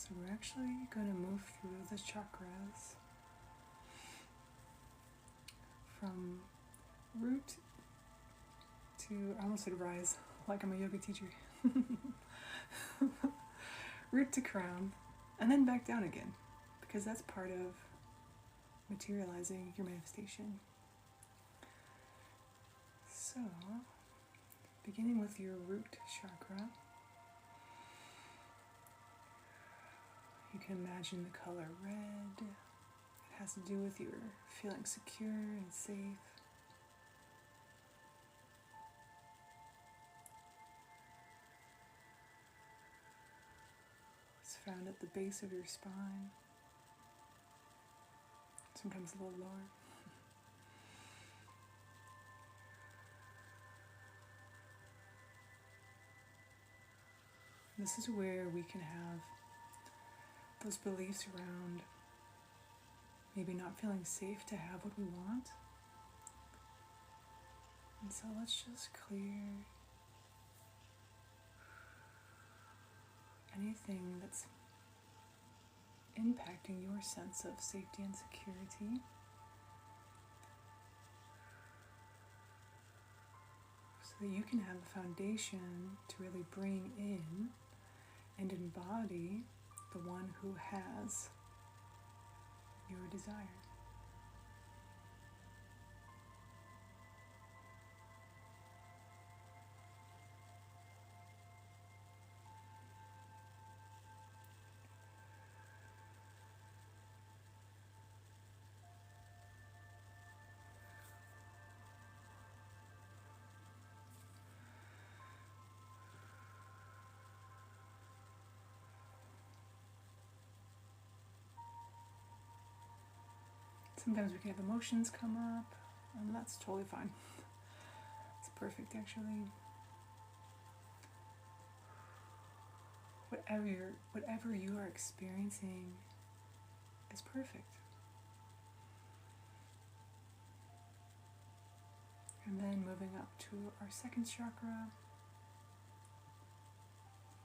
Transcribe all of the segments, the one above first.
So we're actually going to move through the chakras from root to, I almost said rise, like I'm a yoga teacher. Root to crown, and then back down again, because that's part of materializing your manifestation. So, beginning with your root chakra, you can imagine the color red. It has to do with your feeling secure and safe. It's found at the base of your spine, sometimes a little lower. This is where we can have those beliefs around maybe not feeling safe to have what we want. And so let's just clear anything that's impacting your sense of safety and security. So that you can have a foundation to really bring in and embody the one who has your desire. Sometimes we can have emotions come up, and that's totally fine. It's perfect, actually. Whatever you are experiencing is perfect. And then moving up to our second chakra,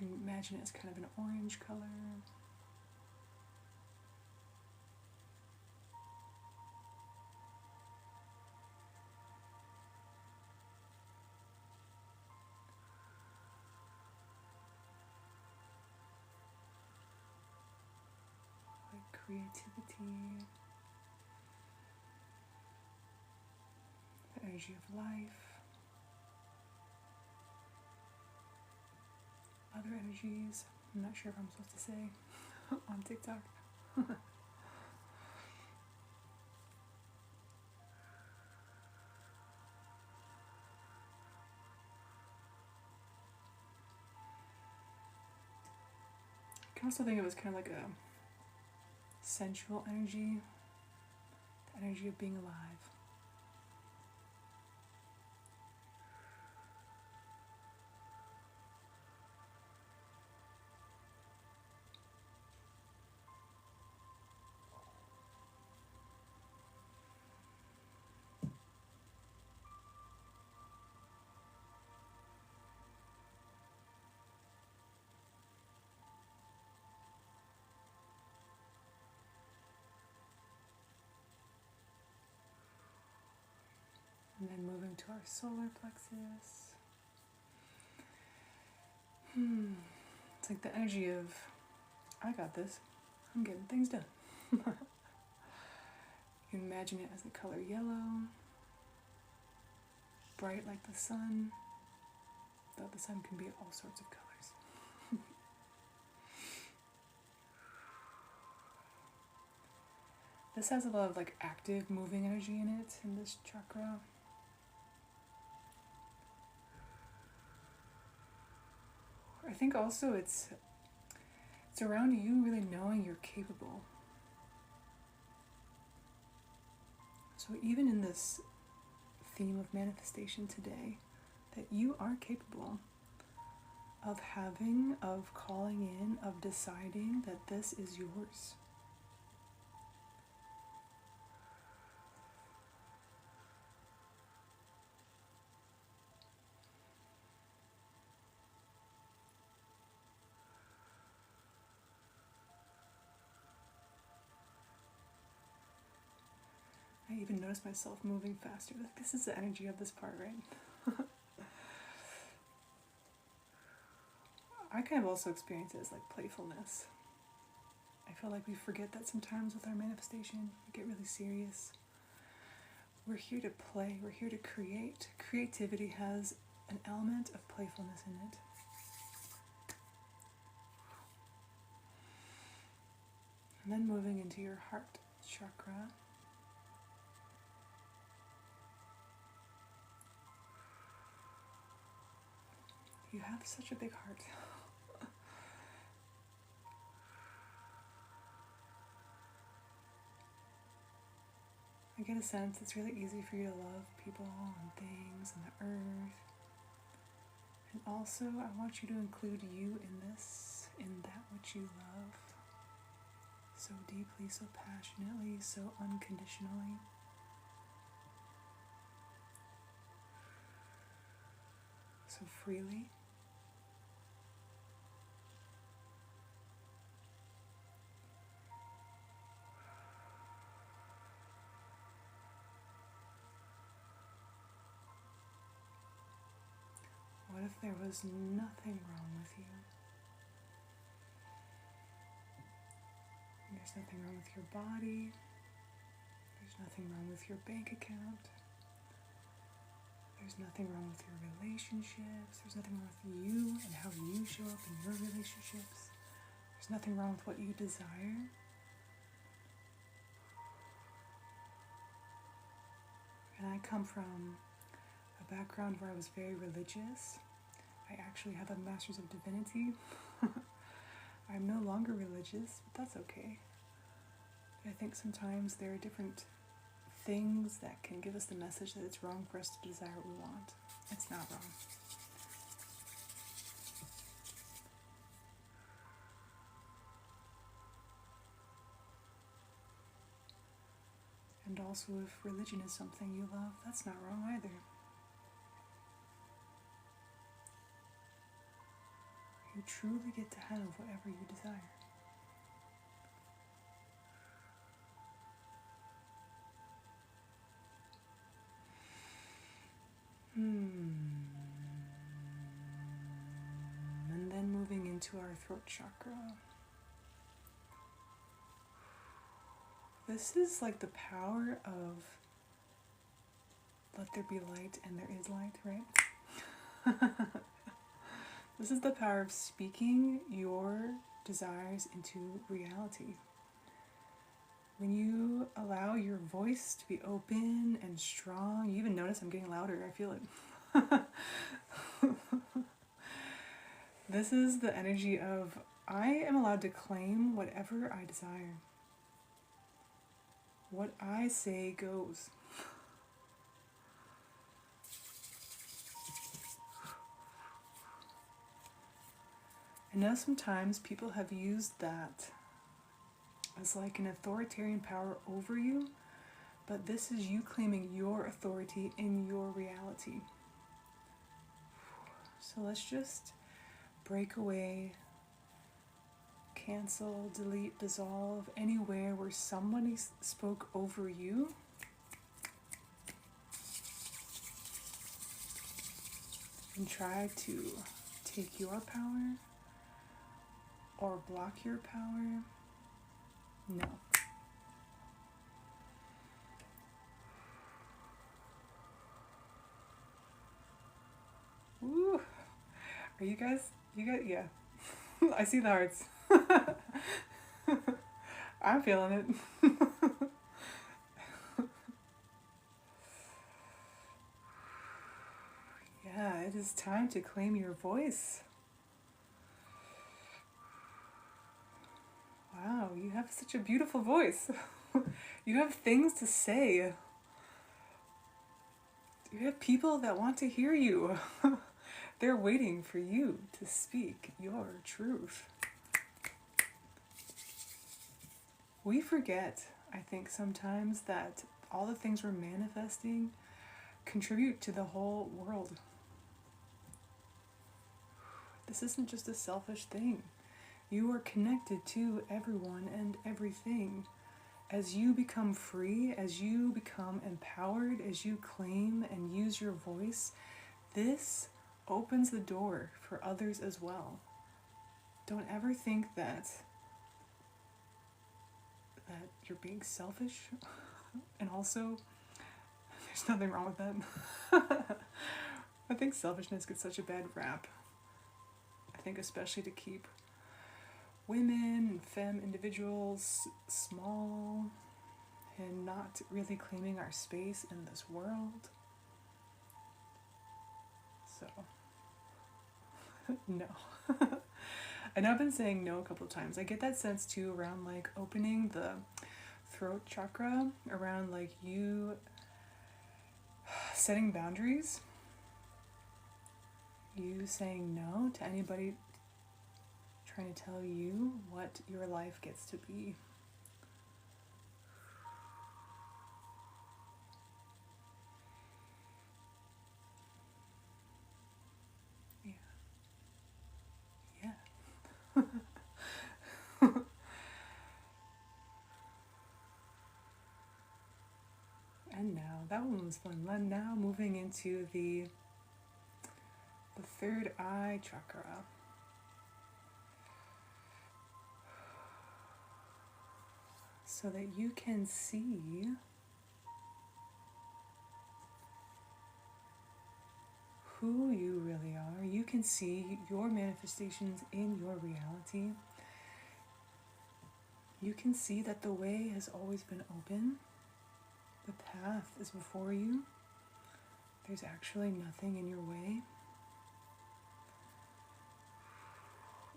you can imagine it as kind of an orange color. Creativity, the energy of life, other energies. I'm not sure if I'm supposed to say on TikTok. I can also think of it as kind of like a sensual energy, the energy of being alive. And then moving to our solar plexus. It's like the energy of, I got this, I'm getting things done. You can imagine it as the color yellow, bright like the sun, though the sun can be all sorts of colors. This has a lot of like active moving energy in it, in this chakra. I think also it's around you really knowing you're capable. So even in this theme of manifestation today, that you are capable of having, of calling in, of deciding that this is yours. I even notice myself moving faster. Like, this is the energy of this part, right? I kind of also experience it as like playfulness. I feel like we forget that sometimes with our manifestation. We get really serious. We're here to play. We're here to create. Creativity has an element of playfulness in it. And then moving into your heart chakra. You have such a big heart. I get a sense it's really easy for you to love people and things and the earth. And also, I want you to include you in this, in that which you love. So deeply, so passionately, so unconditionally. So freely. What if there was nothing wrong with you? There's nothing wrong with your body. There's nothing wrong with your bank account. There's nothing wrong with your relationships. There's nothing wrong with you and how you show up in your relationships. There's nothing wrong with what you desire. And I come from a background where I was very religious. I actually have a master's of divinity. I'm no longer religious, but that's okay. I think sometimes there are different things that can give us the message that it's wrong for us to desire what we want. It's not wrong. And also, if religion is something you love, that's not wrong either. You truly get to have whatever you desire. And then moving into our throat chakra. This is like the power of let there be light and there is light, right? This is the power of speaking your desires into reality. When you allow your voice to be open and strong, you even notice I'm getting louder, I feel it. This is the energy of I am allowed to claim whatever I desire. What I say goes. I know sometimes people have used that as like an authoritarian power over you, but this is you claiming your authority in your reality. So let's just break away, cancel, delete, dissolve anywhere where somebody spoke over you. And try to take your power or block your power. No. Woo. Are you guys, yeah. I see the hearts. I'm feeling it. Yeah, it is time to claim your voice. Wow, you have such a beautiful voice. You have things to say. You have people that want to hear you. They're waiting for you to speak your truth. We forget, I think, sometimes that all the things we're manifesting contribute to the whole world. This isn't just a selfish thing. You are connected to everyone and everything. as you become free, as you become empowered, as you claim and use your voice, this opens the door for others as well. Don't ever think that you're being selfish. And also, there's nothing wrong with that. I think selfishness gets such a bad rap. I think especially to keep women and femme individuals small and not really claiming our space in this world. So, no. I know I've been saying no a couple of times. I get that sense too around like opening the throat chakra, around like you setting boundaries, you saying no to anybody trying to tell you what your life gets to be. Yeah. And now, that one was fun. Now moving into the third eye chakra. So that you can see who you really are. You can see your manifestations in your reality. You can see that the way has always been open. The path is before you. There's actually nothing in your way.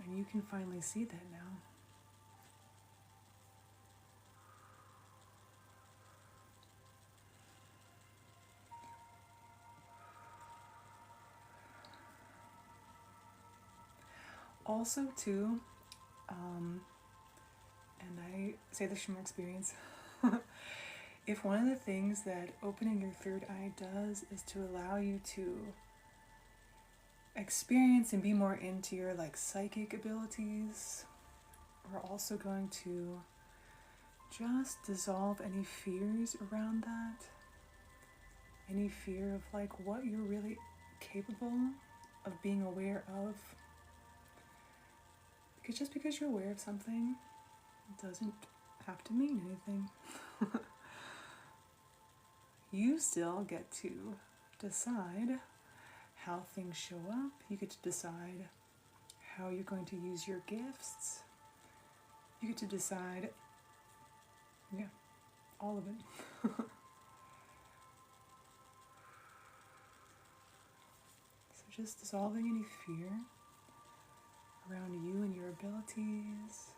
And you can finally see that now. Also, too, and I say this from experience, if one of the things that opening your third eye does is to allow you to experience and be more into your like psychic abilities, we're also going to just dissolve any fears around that, any fear of like what you're really capable of being aware of. Because just because you're aware of something doesn't have to mean anything. You still get to decide how things show up. You get to decide how you're going to use your gifts. You get to decide, all of it. So just dissolving any fear around you and your abilities.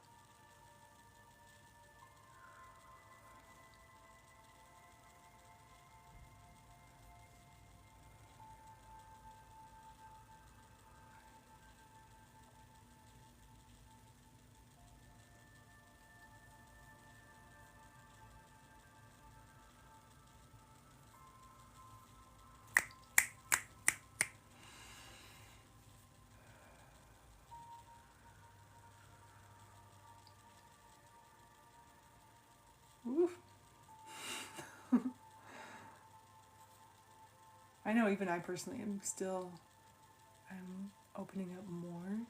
Oof. I know even I personally I'm opening up more.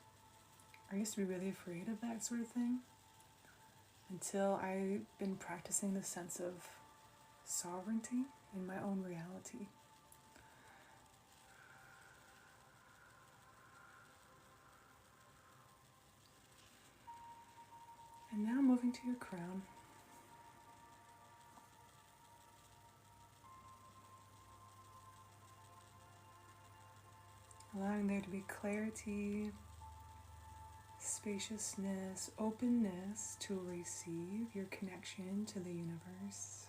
I used to be really afraid of that sort of thing until I've been practicing the sense of sovereignty in my own reality. And now moving to your crown. Allowing there to be clarity, spaciousness, openness to receive your connection to the universe.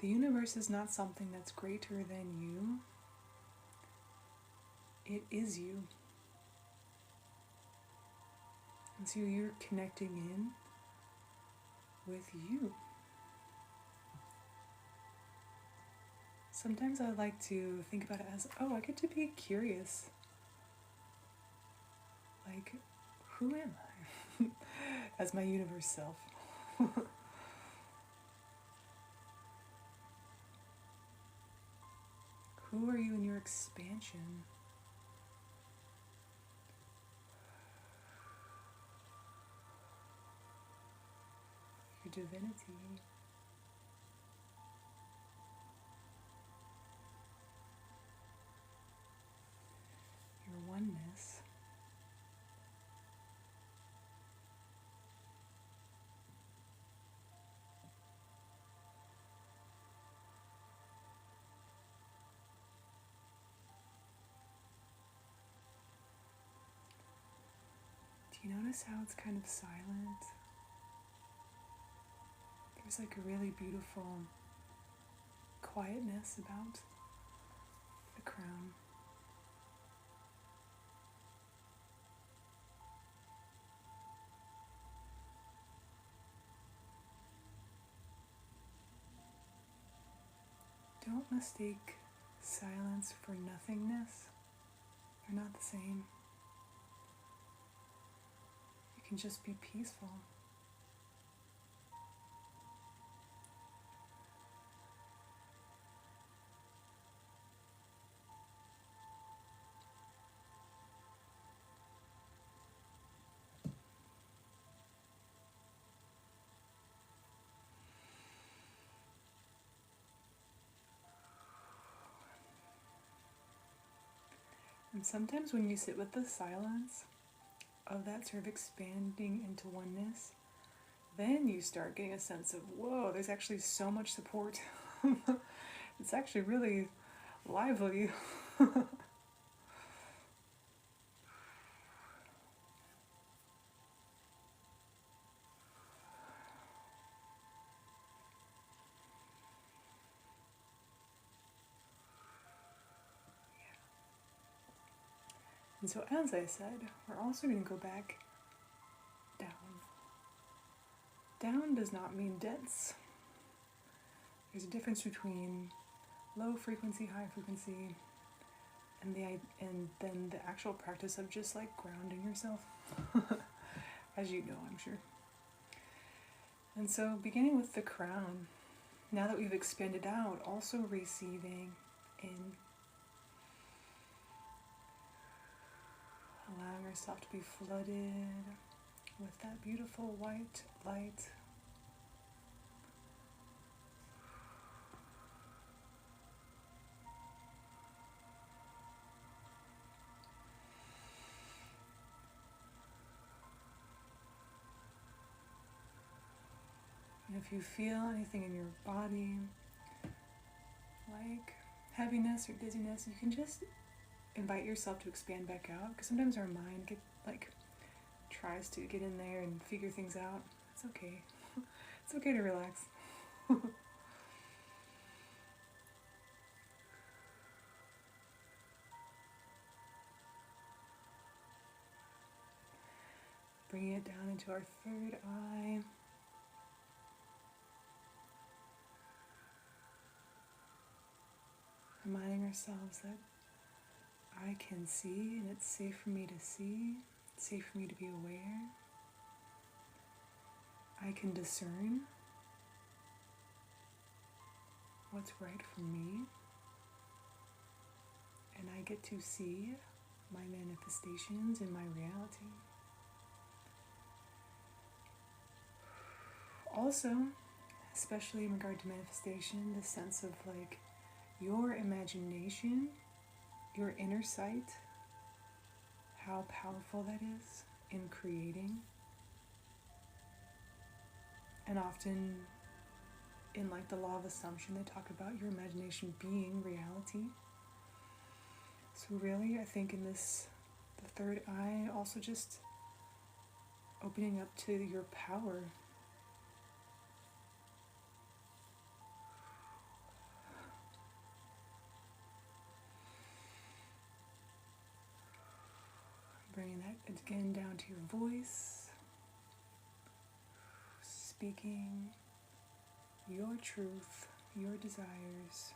The universe is not something that's greater than you. It is you. And so you're connecting in with you. Sometimes I like to think about it as, I get to be curious. Like, who am I as my universe self? Who are you in your expansion? Your divinity. Your oneness. Do you notice how it's kind of silent? There's like a really beautiful quietness about the crown. Don't mistake silence for nothingness. They're not the same. You can just be peaceful. And sometimes when you sit with the silence of that sort of expanding into oneness, then you start getting a sense of, whoa, there's actually so much support. It's actually really lively. And so, as I said, we're also going to go back down. Down does not mean dense. There's a difference between low frequency, high frequency, and then the actual practice of just like grounding yourself, as you know, I'm sure. And so, beginning with the crown, now that we've expanded out, also receiving in. Allowing yourself to be flooded with that beautiful white light. And if you feel anything in your body, like heaviness or dizziness, you can just invite yourself to expand back out, because sometimes our mind tries to get in there and figure things out. It's okay. It's okay to relax. Bringing it down into our third eye. Reminding ourselves that I can see, and it's safe for me to see. It's safe for me to be aware. I can discern what's right for me. And I get to see my manifestations in my reality. Also, especially in regard to manifestation, the sense of like your imagination, your inner sight, how powerful that is in creating. And often in like the law of assumption, they talk about your imagination being reality. So really, I think in this, the third eye, also just opening up to your power. Bringing that again down to your voice. Speaking your truth, your desires.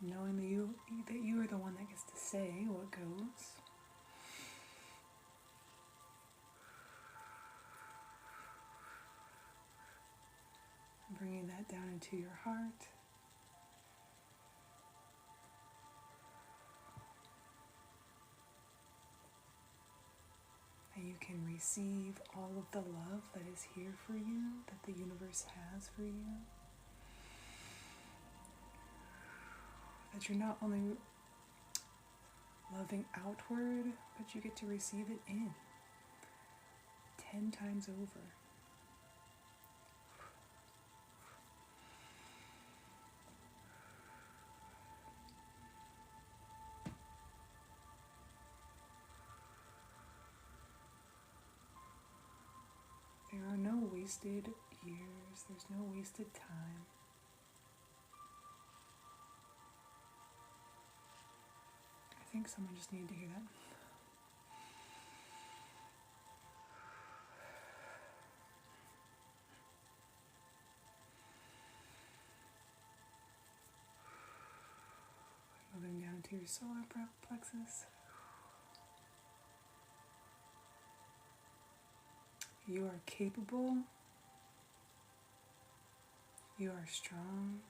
knowing that you are the one that gets to say what goes. Bringing that down into your heart. And you can receive all of the love that is here for you, that the universe has for you. That you're not only loving outward, but you get to receive it in 10 times over. There are no wasted years, there's no wasted time. I think someone just needed to hear that. Moving down to your solar plexus. You are capable. You are strong.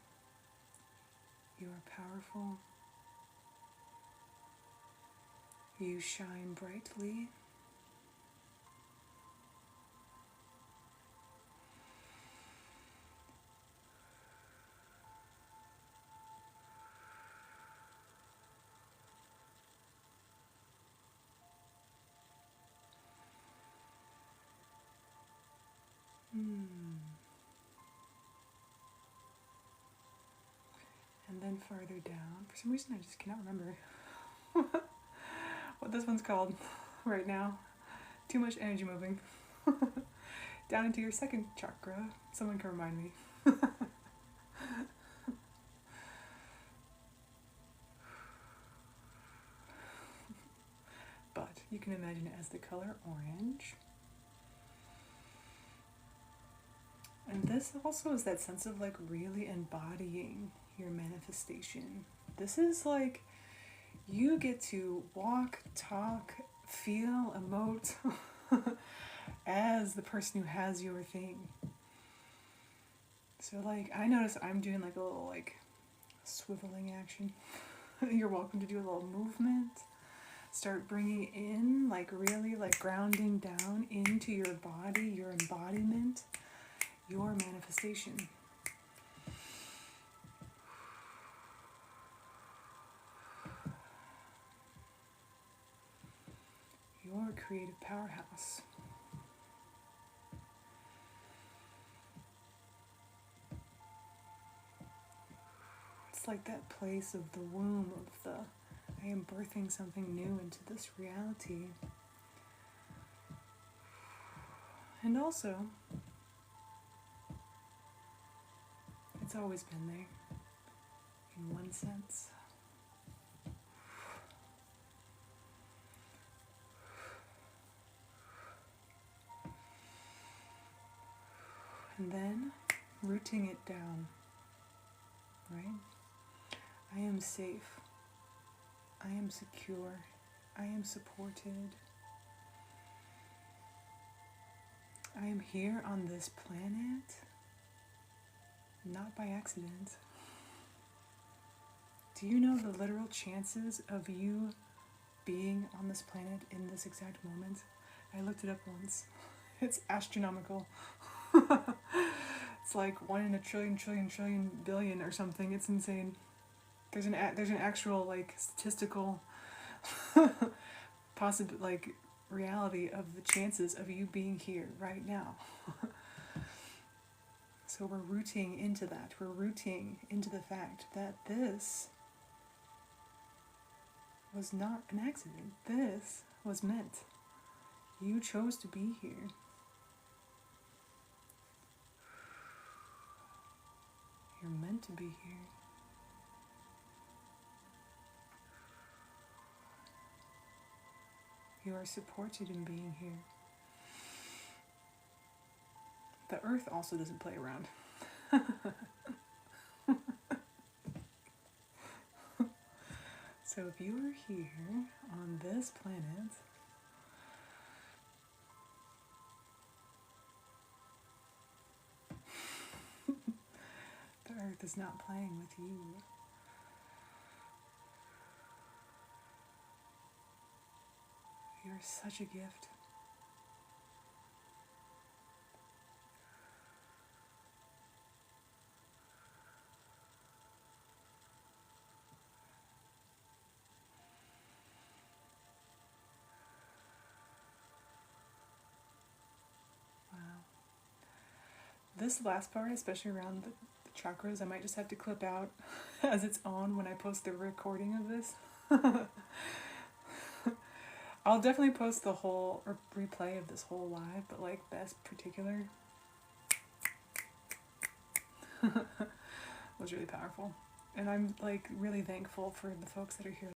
You are powerful. You shine brightly. And then farther down, for some reason I just cannot remember what this one's called right now. Too much energy moving. Down into your second chakra. Someone can remind me. But you can imagine it as the color orange. And this also is that sense of like really embodying your manifestation. This is like you get to walk, talk, feel, emote as the person who has your thing. So like I notice I'm doing like a little like swiveling action. You're welcome to do a little movement. Start bringing in like really like grounding down into your body, your embodiment, your manifestation. Your creative powerhouse. It's like that place of the womb of the, I am birthing something new into this reality. And also, it's always been there, in one sense. And then rooting it down, right? I am safe. I am secure. I am supported. I am here on this planet, not by accident. Do you know the literal chances of you being on this planet in this exact moment? I looked it up once. It's astronomical. It's like 1 in a trillion billion or something. It's insane. There's an actual like statistical possible like reality of the chances of you being here right now. So we're rooting into that. We're rooting into the fact that this was not an accident. This was meant. You chose to be here. You're meant to be here. You are supported in being here. The earth also doesn't play around. if you are here on this planet, the earth is not playing with you. You're such a gift. Wow. This last part, especially around the chakras, I might just have to clip out as its own when I post the recording of this. I'll definitely post the whole or replay of this whole live, but like this particular was really powerful. And I'm like really thankful for the folks that are here